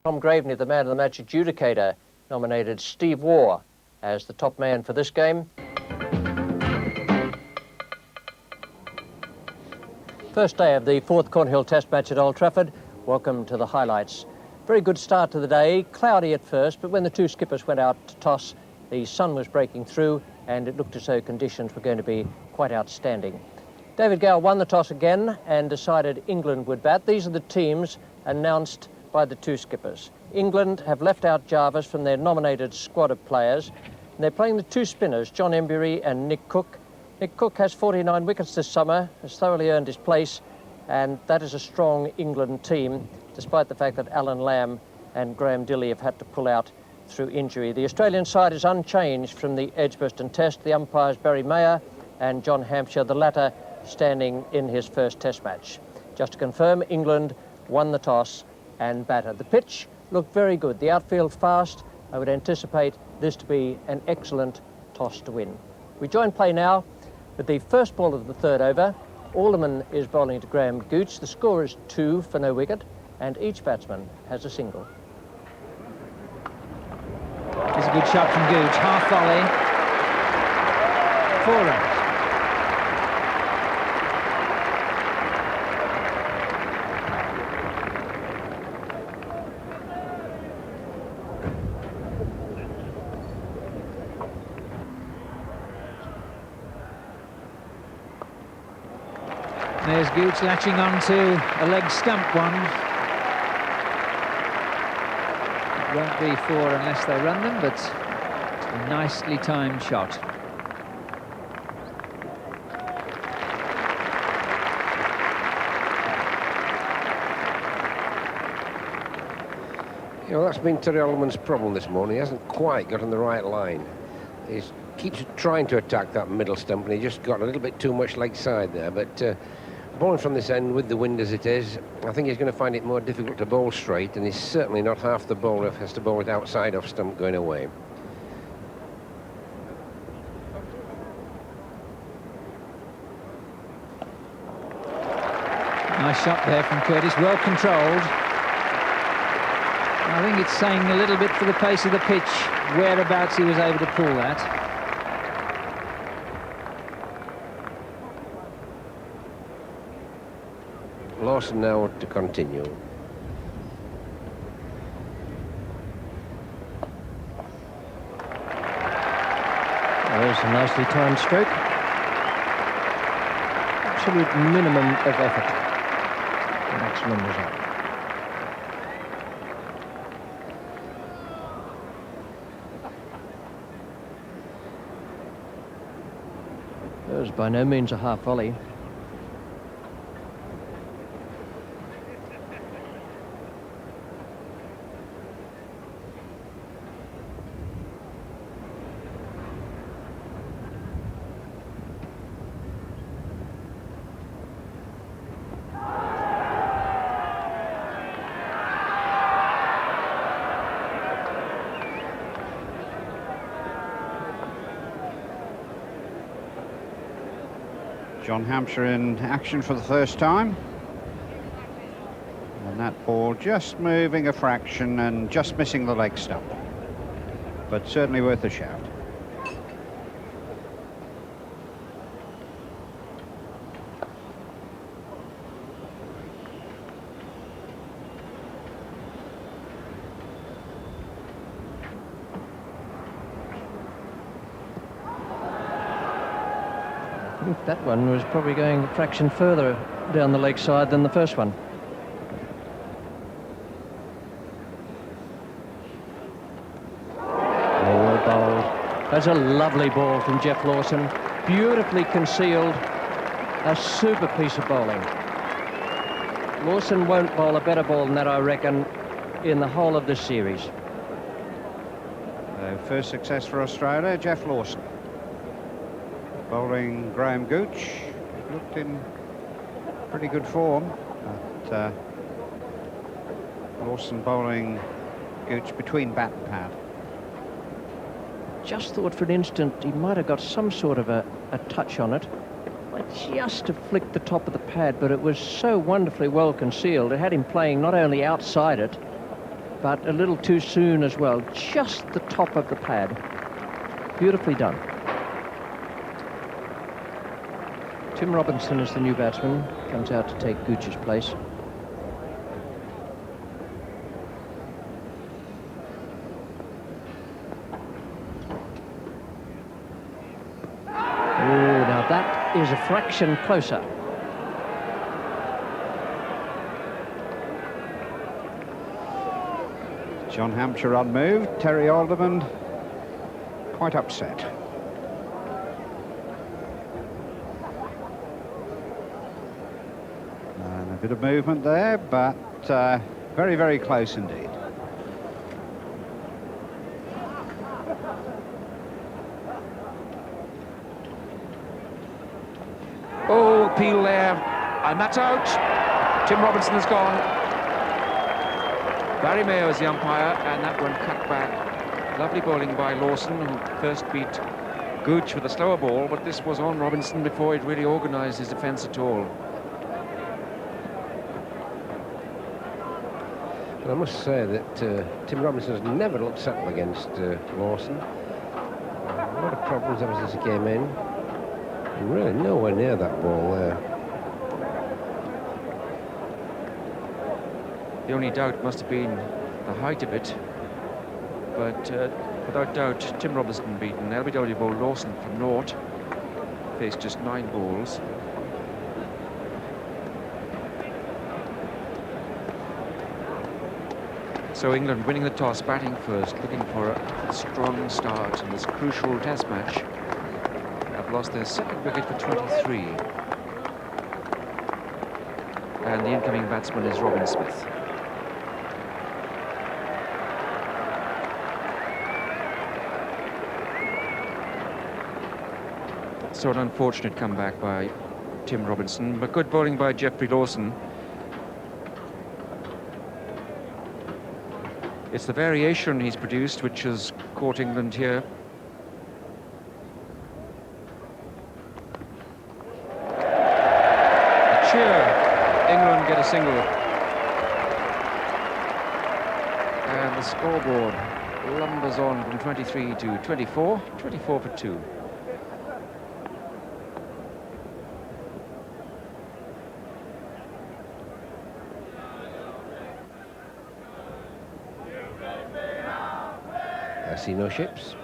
Tom Graveney, the man of the match adjudicator, nominated Steve Waugh as the top man for this game. First day of the fourth Cornhill Test match at Old Trafford. Welcome to the highlights. Very good start to the day, cloudy at first, but when the two skippers went out to toss, the sun was breaking through and it looked as though conditions were going to be quite outstanding. David Gower won the toss again and decided England would bat. These are the teams announced by the two skippers. England have left out Jarvis from their nominated squad of players, and they're playing the two spinners, John Embury and Nick Cook. Nick Cook has 49 wickets this summer, has thoroughly earned his place, and that is a strong England team, despite the fact that Alan Lamb and Graham Dilley have had to pull out through injury. The Australian side is unchanged from the Edgbaston Test. The umpires Barry Mayer and John Hampshire, the latter standing in his first Test match. Just to confirm, England won the toss and batted. The pitch looked very good. The outfield fast. I would anticipate this to be an excellent toss to win. We join play now with the first ball of the third over. Alderman is bowling to Graham Gooch. The score is 2 for no wicket, and each batsman has a single. It's a good shot from Gooch. Half volley. 4 runs. There's Gooch latching on to a leg stump one. It won't be 4 unless they run them, but it's a nicely timed shot. You know, that's been Terry Alderman's problem this morning. He hasn't quite got on the right line. He keeps trying to attack that middle stump, and he just got a little bit too much leg side there, but bowling from this end with the wind as it is, I think he's going to find it more difficult to bowl straight, and he's certainly not half the bowler if he has to bowl it outside off stump going away. Nice shot there from Curtis, well controlled. I think it's saying a little bit for the pace of the pitch, whereabouts he was able to pull that. Lawson now to continue. There's a nicely timed stroke. Absolute minimum of effort. Maximum result. That was by no means a half volley. John Hampshire in action for the first time. And that ball just moving a fraction and just missing the leg stump. But certainly worth a shout. I think that one was probably going a fraction further down the leg side than the first one. Well bowled. That's a lovely ball from Geoff Lawson. Beautifully concealed. A super piece of bowling. Lawson won't bowl a better ball than that, I reckon, in the whole of this series. First success for Australia, Geoff Lawson. Bowling Graham Gooch, looked in pretty good form, but Lawson bowling Gooch between bat and pad. Just thought for an instant he might have got some sort of a touch on it, but just to flick the top of the pad, but it was so wonderfully well concealed. It had him playing not only outside it, but a little too soon as well. Just the top of the pad. Beautifully done. Tim Robinson is the new batsman, comes out to take Gooch's place. Oh, now that is a fraction closer. John Hampshire unmoved. Terry Alderman quite upset. And a bit of movement there, but very, very close indeed. Oh, Peel there, and that's out. Tim Robinson has gone. Barry Mayo is the umpire, and that one cut back. Lovely bowling by Lawson, who first beat Gooch with a slower ball, but this was on Robinson before he'd really organised his defence at all. And I must say that Tim Robinson has never looked settled against Lawson. A lot of problems ever since he came in. And really nowhere near that ball there. The only doubt must have been the height of it, but without doubt, Tim Robinson beaten. LBW bowled Lawson for naught, faced just 9 balls. So England winning the toss, batting first, looking for a strong start in this crucial test match. Have lost their second wicket for 23. And the incoming batsman is Robin Smith. So an unfortunate comeback by Tim Robinson, but good bowling by Geoffrey Lawson. It's the variation he's produced which has caught England here. A cheer. England get a single. And the scoreboard lumbers on from 23 to 24. 24 for 2. I see no ships.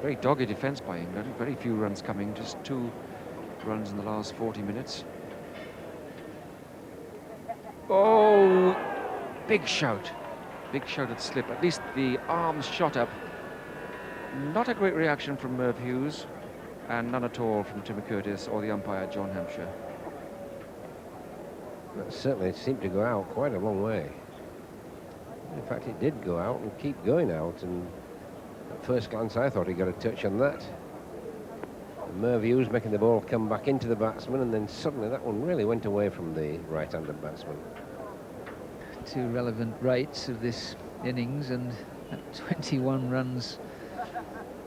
Very dogged defence by England. Very few runs coming, just 2 runs in the last 40 minutes. Oh, big shout. Big shout at slip. At least the arms shot up. Not a great reaction from Merv Hughes, and none at all from Tim Curtis or the umpire, John Hampshire. That certainly seemed to go out quite a long way. In fact, it did go out and keep going out, and at first glance I thought he got a touch on that. And Merv Hughes making the ball come back into the batsman, and then suddenly that one really went away from the right-handed batsman. 2 relevant rates of this innings, and at 21 runs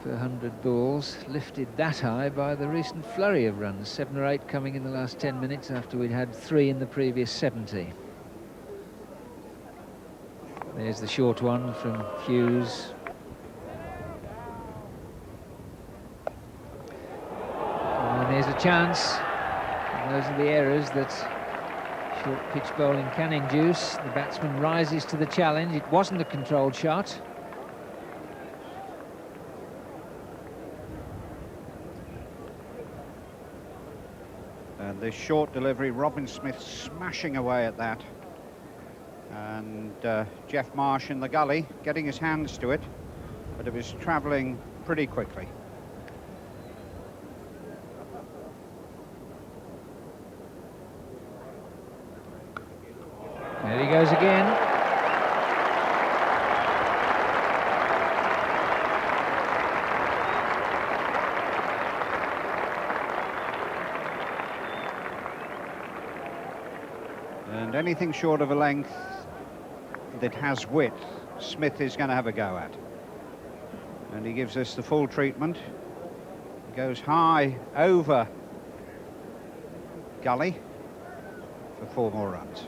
per 100 balls, lifted that high by the recent flurry of runs, 7 or 8 coming in the last 10 minutes after we'd had 3 in the previous 70. There's the short one from Hughes. And there's a chance. And those are the errors that short pitch bowling can induce. The batsman rises to the challenge. It wasn't a controlled shot. And this short delivery, Robin Smith smashing away at that. And Jeff Marsh in the gully, getting his hands to it, but it was travelling pretty quickly. There he goes again. And anything short of a length that has width, Smith is going to have a go at. And he gives us the full treatment. Goes high over gully. for 4 more runs.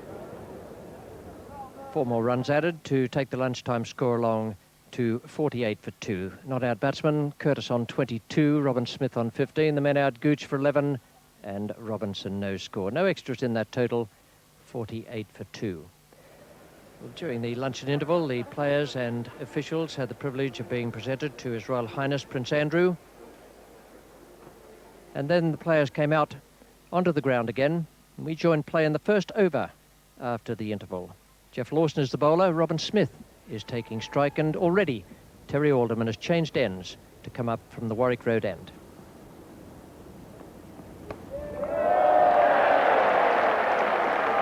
4 more runs added to take the lunchtime score along to 48 for 2. Not out batsman, Curtis on 22, Robin Smith on 15. The men out, Gooch for 11, and Robinson no score. No extras in that total, 48 for 2. Well, during the luncheon interval, the players and officials had the privilege of being presented to His Royal Highness Prince Andrew. And then the players came out onto the ground again, and we joined play in the first over after the interval. Geoff Lawson is the bowler, Robin Smith is taking strike, and already Terry Alderman has changed ends to come up from the Warwick Road end.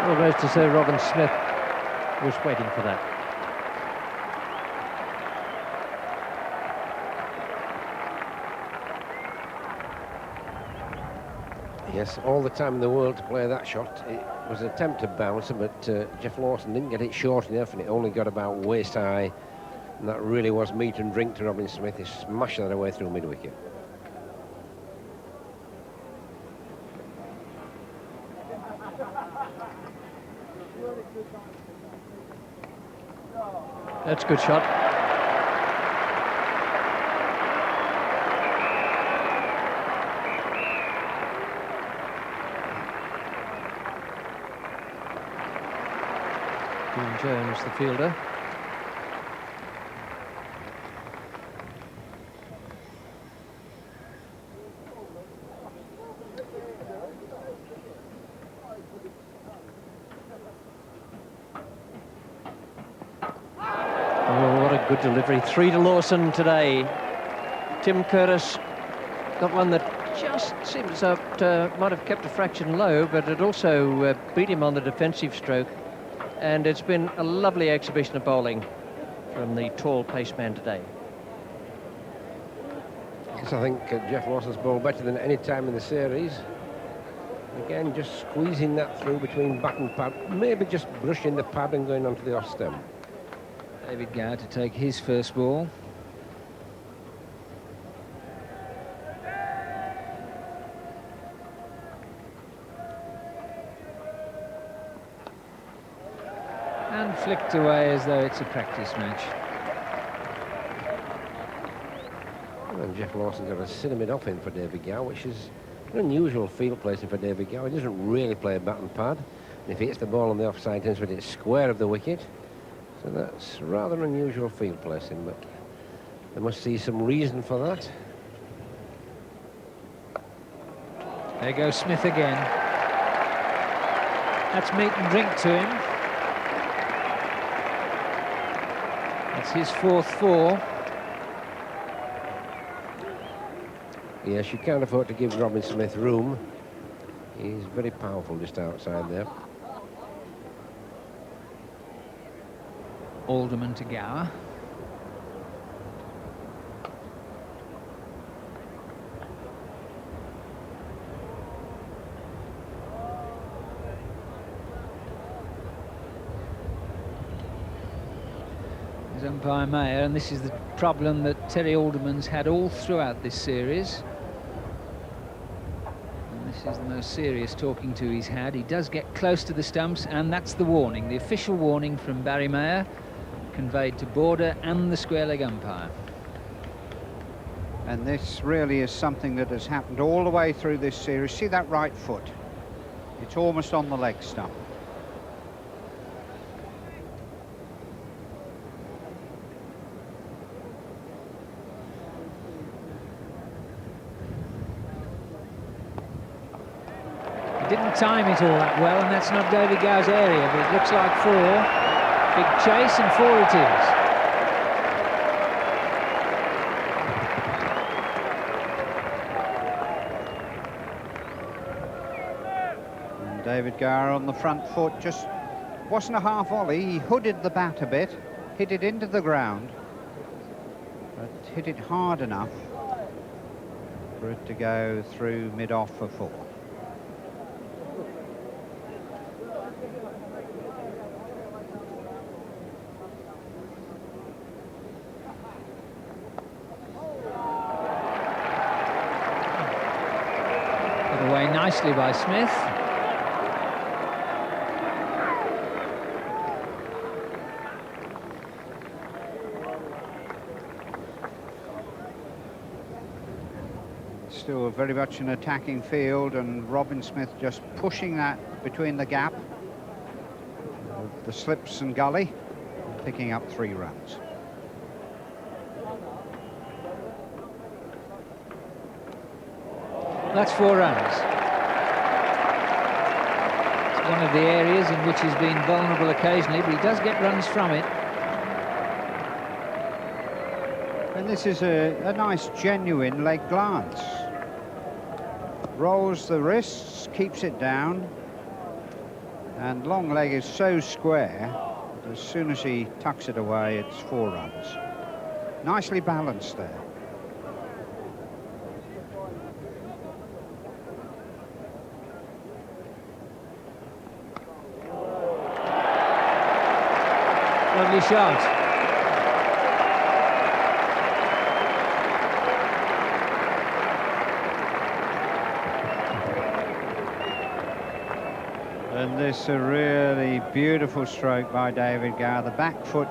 Almost as though Robin Smith was waiting for that. Yes, all the time in the world to play that shot. It was an attempt to bounce, but Geoff Lawson didn't get it short enough, and it only got about waist high, and that really was meat and drink to Robin Smith. He smashed that away through mid-wicket. That's a good shot. Dean Jones, the fielder. Oh, what a good delivery. 3 to Lawson today. Tim Curtis got one that just seemed as though it might have kept a fraction low, but it also beat him on the defensive stroke. And it's been a lovely exhibition of bowling from the tall paceman today. Yes, I think Geoff Lawson's bowled better than any time in the series. Again, just squeezing that through between bat and pad, maybe just brushing the pad and going onto the off stem. David Gower to take his first ball. And flicked away as though it's a practice match. And Geoff Lawson got a cinnamon off in for David Gower, which is an unusual field placing for David Gower. He doesn't really play bat and pad. And if he hits the ball on the offside ends with it square of the wicket. So that's rather unusual field placing, but they must see some reason for that. There goes Smith again. That's meat and drink to him. That's his 4th 4. Yes, you can't afford to give Robin Smith room. He's very powerful just outside there. Alderman to Gower. There's umpire Mayer, and this is the problem that Terry Alderman's had all throughout this series. And this is the most serious talking to he's had. He does get close to the stumps, and that's the warning, the official warning from Barry Mayer, conveyed to Border and the square leg umpire. And this really is something that has happened all the way through this series. See that right foot? It's almost on the leg stump. He didn't time it all that well, and that's not David Gower's area, but it looks like 4. Big chase, and 4 it is. And David Gower on the front foot, just wasn't a half volley. He hooded the bat a bit, hit it into the ground, but hit it hard enough for it to go through mid-off for 4. Nicely by Smith. Still very much an attacking field, and Robin Smith just pushing that between the gap of the slips and gully, picking up 3 runs. That's 4 runs. It's one of the areas in which he's been vulnerable occasionally, but he does get runs from it. And this is a nice, genuine leg glance. Rolls the wrists, keeps it down, and long leg is so square that as soon as he tucks it away, it's 4 runs. Nicely balanced there. Lovely shot. And this is a really beautiful stroke by David Gower. The back foot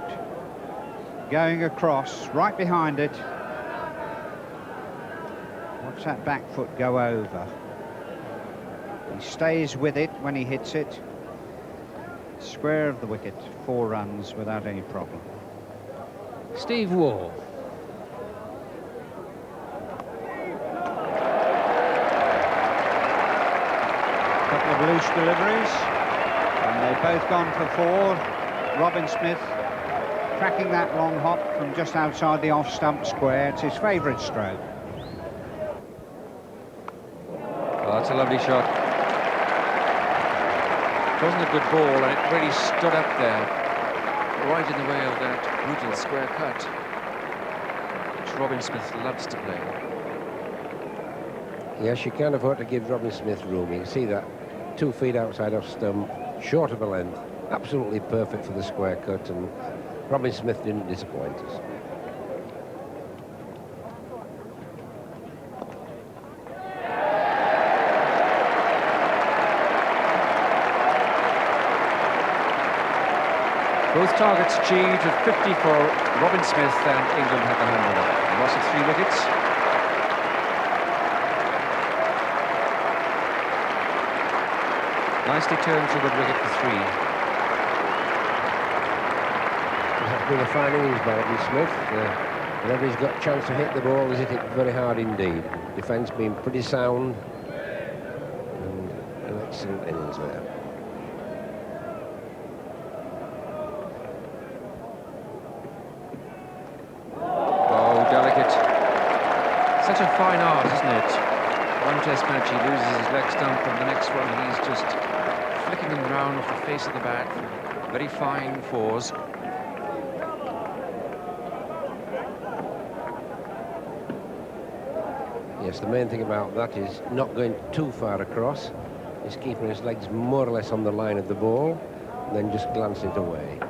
going across, right behind it. Watch that back foot go over. He stays with it when he hits it. Square of the wicket, 4 runs without any problem. Steve Waugh. Couple of loose deliveries, and they've both gone for 4. Robin Smith cracking that long hop from just outside the off-stump square. It's his favourite stroke. Oh, that's a lovely shot. It wasn't a good ball, and it really stood up there, right in the way of that brutal square cut, which Robin Smith loves to play. Yes, you can't afford to give Robin Smith room. You can see that 2 feet outside off stump, short of a length, absolutely perfect for the square cut, and Robin Smith didn't disappoint us. Both targets achieved with 50 for Robin Smith, and England had the home run. Loss of 3 wickets. Nicely turned to the wicket for 3. It's been a fine innings by Robin Smith. Whenever he's got a chance to hit the ball, he's hit it very hard indeed. Defence being pretty sound, and an excellent innings there. Such a fine art, isn't it? One test match he loses his leg stump, and the next one he's just flicking them round off the face of the bat. Very fine 4s. Yes, the main thing about that is not going too far across. He's keeping his legs more or less on the line of the ball, and then just glancing it away.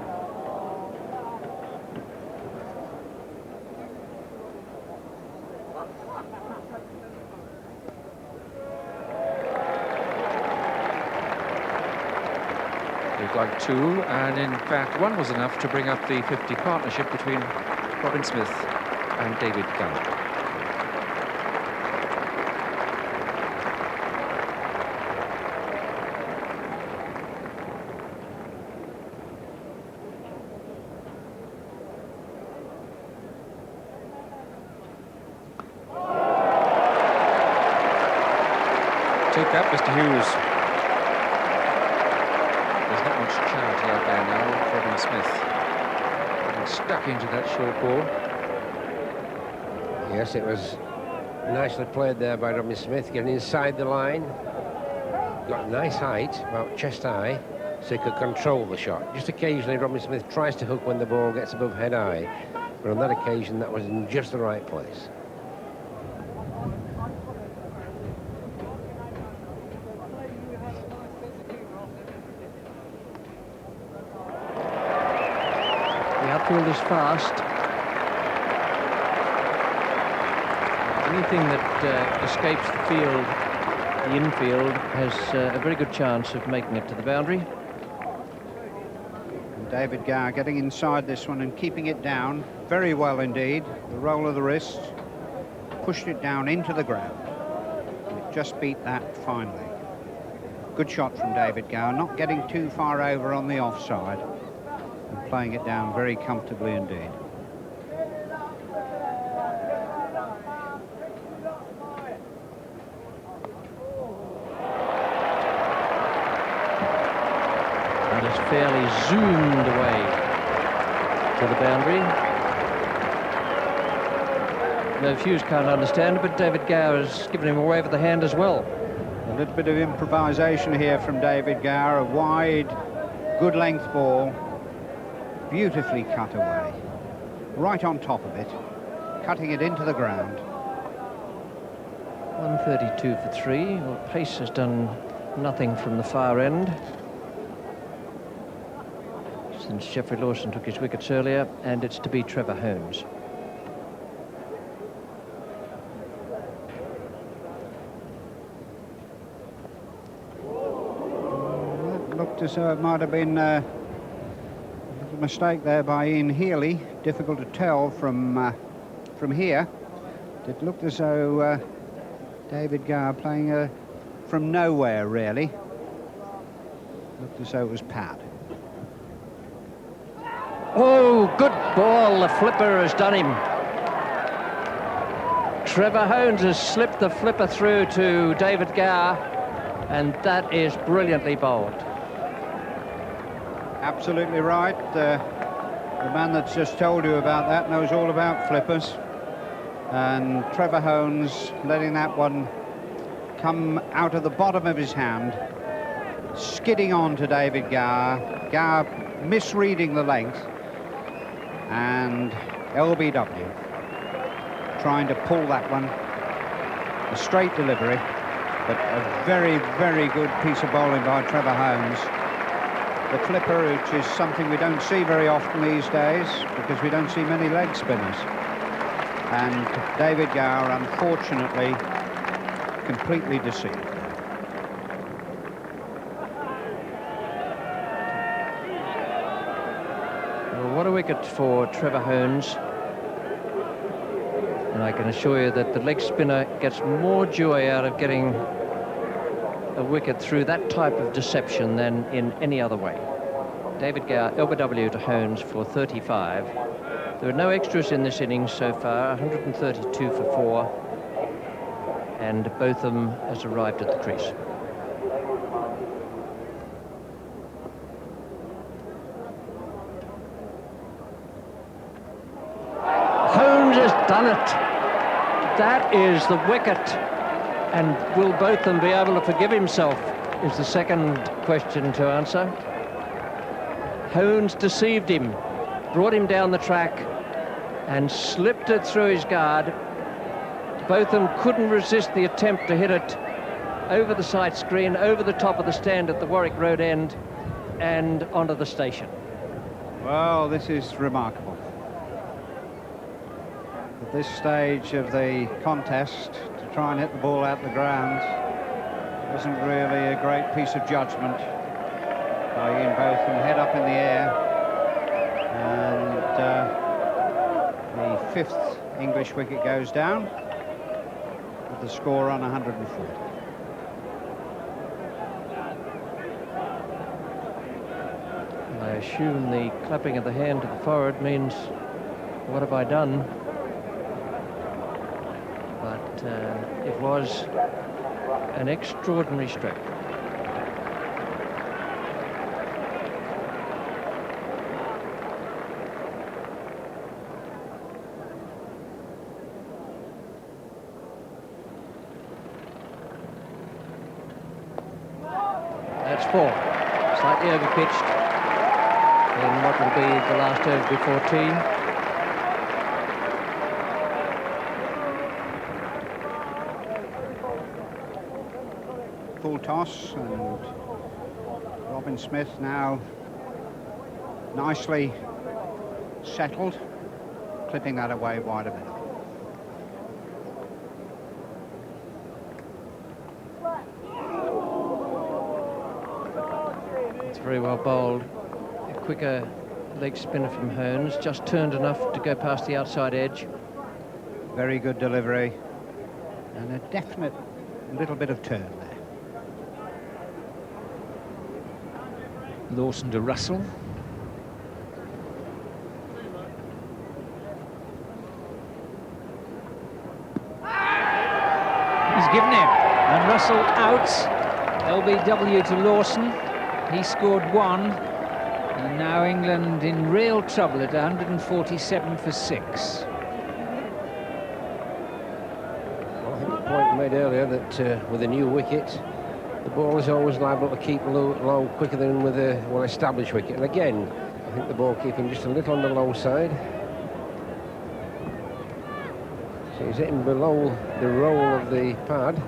Like 2, and in fact 1 was enough to bring up the 50 partnership between Robin Smith and David Gower. Take that, Mr. Hughes. Charity out there now, Robin Smith. And stuck into that short ball. Yes, it was nicely played there by Robin Smith, getting inside the line. Got nice height, about chest high, so he could control the shot. Just occasionally, Robin Smith tries to hook when the ball gets above head high, but on that occasion, that was in just the right place. Outfield is fast. Anything that escapes the field, the infield, has a very good chance of making it to the boundary. And David Gower getting inside this one and keeping it down very well indeed. The roll of the wrist pushed it down into the ground. just beat that finally. Good shot from David Gower, not getting too far over on the offside and playing it down very comfortably indeed. That is fairly zoomed away to the boundary. No Hughes can't understand it, but David Gower has given him a wave of the hand as well. A little bit of improvisation here from David Gower, a wide, good length ball, beautifully cut away, right on top of it, cutting it into the ground. 132 for 3. Well, pace has done nothing from the far end since Geoffrey Lawson took his wickets earlier, and it's to be Trevor Holmes. Looked as though it might have been a little mistake there by Ian Healy. Difficult to tell from here. It looked as though David Gower playing from nowhere, really. Looked as though it was pad. Oh, good ball. The flipper has done him. Trevor Holmes has slipped the flipper through to David Gower, and that is brilliantly bowled. Absolutely right. The man that's just told you about that knows all about flippers. And Trevor Holmes letting that one come out of the bottom of his hand, skidding on to David Gower. Gower misreading the length, and LBW trying to pull that one. A straight delivery, but a very, very good piece of bowling by Trevor Holmes. The flipper, which is something we don't see very often these days because we don't see many leg spinners. And David Gower, unfortunately, completely deceived. Well, what a wicket for Trevor Holmes. And I can assure you that the leg spinner gets more joy out of getting a wicket through that type of deception than in any other way. David Gower, LBW to Holmes for 35. There are no extras in this innings so far, 132 for 4, and both of them has arrived at the crease. Holmes has done it. That is the wicket. And will both of them be able to forgive himself, is the second question to answer. Holmes deceived him, brought him down the track and slipped it through his guard. Both of them couldn't resist the attempt to hit it over the side screen, over the top of the stand at the Warwick Road end and onto the station. Well, this is remarkable. At this stage of the contest, to try and hit the ball out the ground isn't really a great piece of judgment by Ian Botham. Head up in the air, and the 5th English wicket goes down with the score on 140. I assume the clapping of the hand to the forehead means, what have I done? But it was an extraordinary stroke. That's 4. Slightly overpitched in what will be the last over before tea. Full toss, and Robin Smith now nicely settled, clipping that away wide of it. It's very well bowled. A quicker leg spinner from Holmes, just turned enough to go past the outside edge. Very good delivery, and a definite little bit of turn there. Lawson to Russell. He's given him, and Russell out. LBW to Lawson. He scored 1, and now England in real trouble at 147 for 6. Well, I think the point made earlier that with a new wicket, the ball is always liable to keep low quicker than with a well-established wicket. And again, I think the ball keeping just a little on the low side. So he's hitting below the roll of the pad.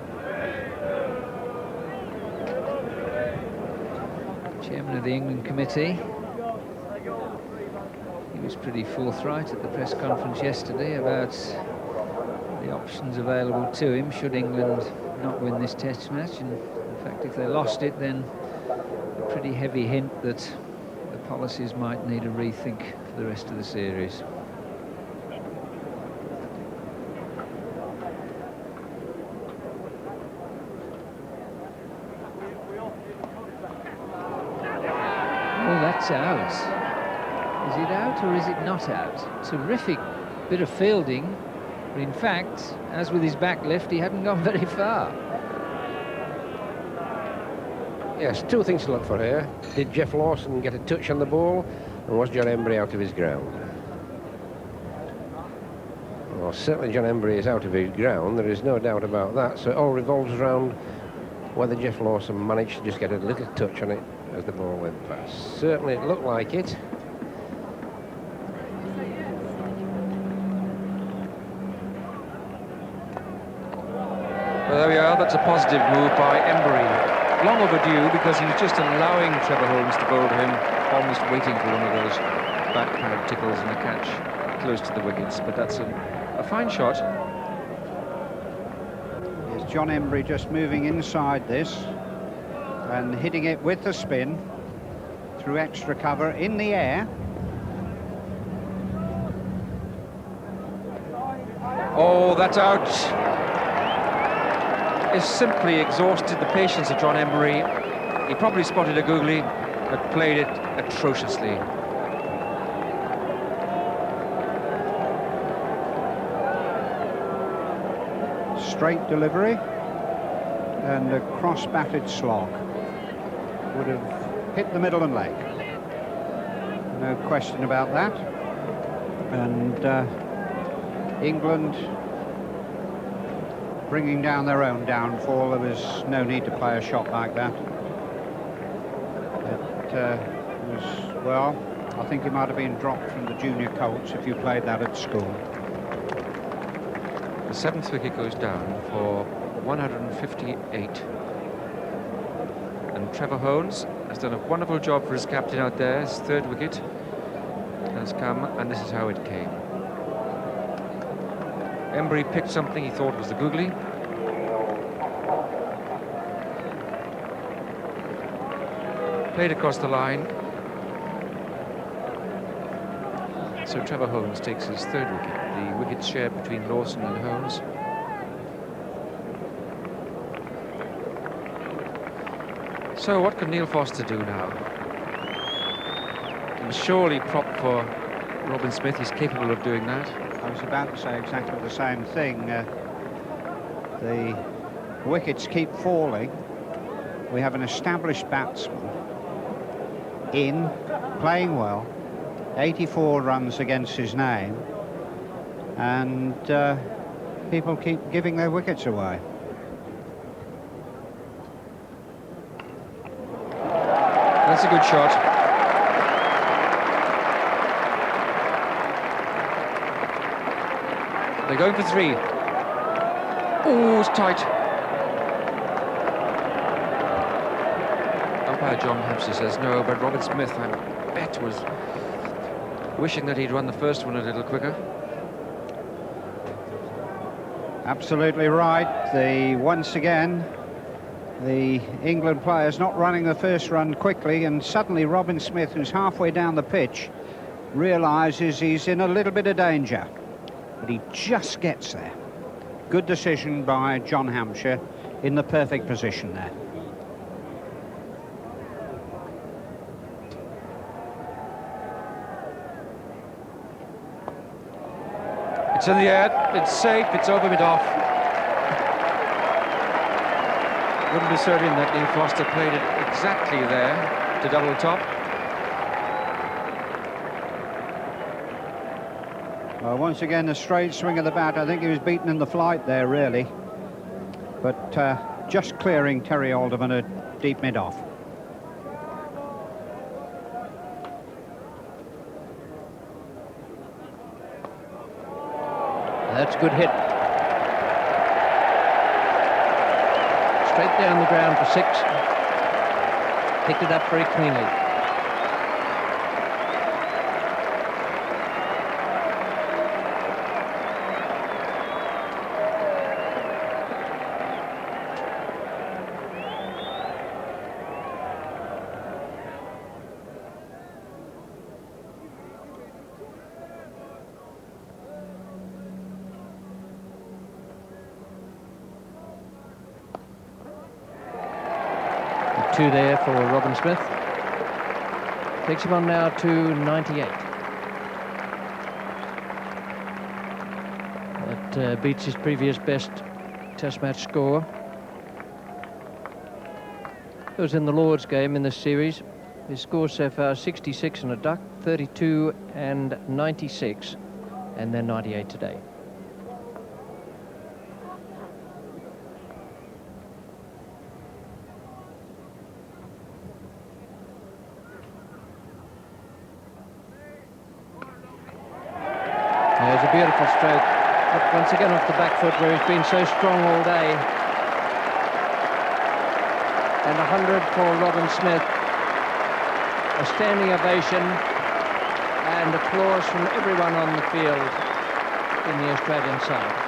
Chairman of the England committee. He was pretty forthright at the press conference yesterday about the options available to him should England not win this test match. And in fact, if they lost it, then a pretty heavy hint that the policies might need a rethink for the rest of the series. Oh, that's out. Is it out or is it not out? Terrific bit of fielding, but in fact, as with his back lift, he hadn't gone very far. Yes, two things to look for here. Did Geoff Lawson get a touch on the ball, and was John Embry out of his ground? Well, certainly John Embry is out of his ground, there is no doubt about that. So it all revolves around whether Geoff Lawson managed to just get a little touch on it as the ball went past. Certainly it looked like it. Well, there we are. That's a positive move by Embry. Long overdue, because he was just allowing Trevor Holmes to bowl to him, almost waiting for one of those backhand tickles and a catch close to the wickets. But that's a fine shot. Here's John Embry just moving inside this and hitting it with the spin through extra cover in the air. Oh, that's out. It's simply exhausted the patience of John Embry. He probably spotted a googly, but played it atrociously. Straight delivery and a cross-batted slog. Would have hit the middle and leg. No question about that. And England bringing down their own downfall. There was no need to play a shot like that. It was, well, I think it might have been dropped from the junior Colts if you played that at school. The 7th wicket goes down for 158. And Trevor Holmes has done a wonderful job for his captain out there. His 3rd wicket has come, and this is how it came. Embry picked something he thought was the googly. Played across the line. So Trevor Holmes takes his 3rd wicket. The wickets shared between Lawson and Holmes. So what can Neil Foster do now? He can surely prop for Robin Smith. He's capable of doing that. I was about to say exactly the same thing. The wickets keep falling. We have an established batsman in, playing well, 84 runs against his name, and people keep giving their wickets away. That's a good shot. They're going for 3. Oh, it's tight. Umpire John Hampshire says no, but Robin Smith, I bet, was wishing that he'd run the first one a little quicker. Absolutely right. Once again, the England players not running the first run quickly, and suddenly Robin Smith, who's halfway down the pitch, realises he's in a little bit of danger. But he just gets there. Good decision by John Hampshire. in the perfect position there. It's in the air, it's safe, it's over mid-off. Wouldn't be certain that Neil Foster played it exactly there to double top. Well, once again, a straight swing of the bat. I think he was beaten in the flight there, really. But just clearing Terry Alderman at deep mid-off. That's a good hit. Straight down the ground for 6. Picked it up very cleanly. Two there for Robin Smith. Takes him on now to 98. That beats his previous best Test match score. It was in the Lord's game in this series. His score so far 66 and a duck, 32 and 96, and then 98 today. There's a beautiful stroke, up once again off the back foot where he's been so strong all day. And 100 for Robin Smith. A standing ovation and applause from everyone on the field in the Australian side.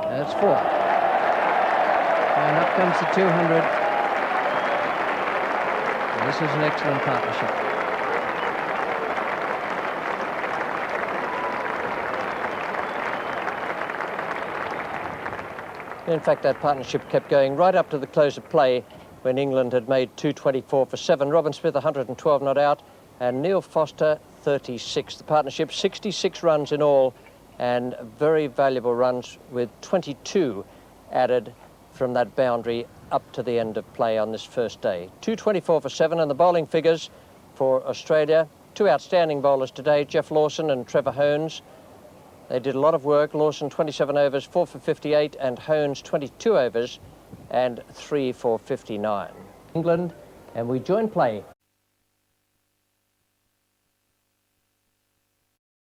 That's 4. And up comes the 200. And this is an excellent partnership. In fact, that partnership kept going right up to the close of play when England had made 224 for 7. Robin Smith 112 not out and Neil Foster 36. The partnership 66 runs in all, and very valuable runs with 22 added from that boundary up to the end of play on this first day. 224 for 7, and the bowling figures for Australia. 2 outstanding bowlers today, Geoff Lawson and Trevor Hohns. They did a lot of work. Lawson 27 overs, 4 for 58, and Hohns 22 overs and 3 for 59. England, and we join play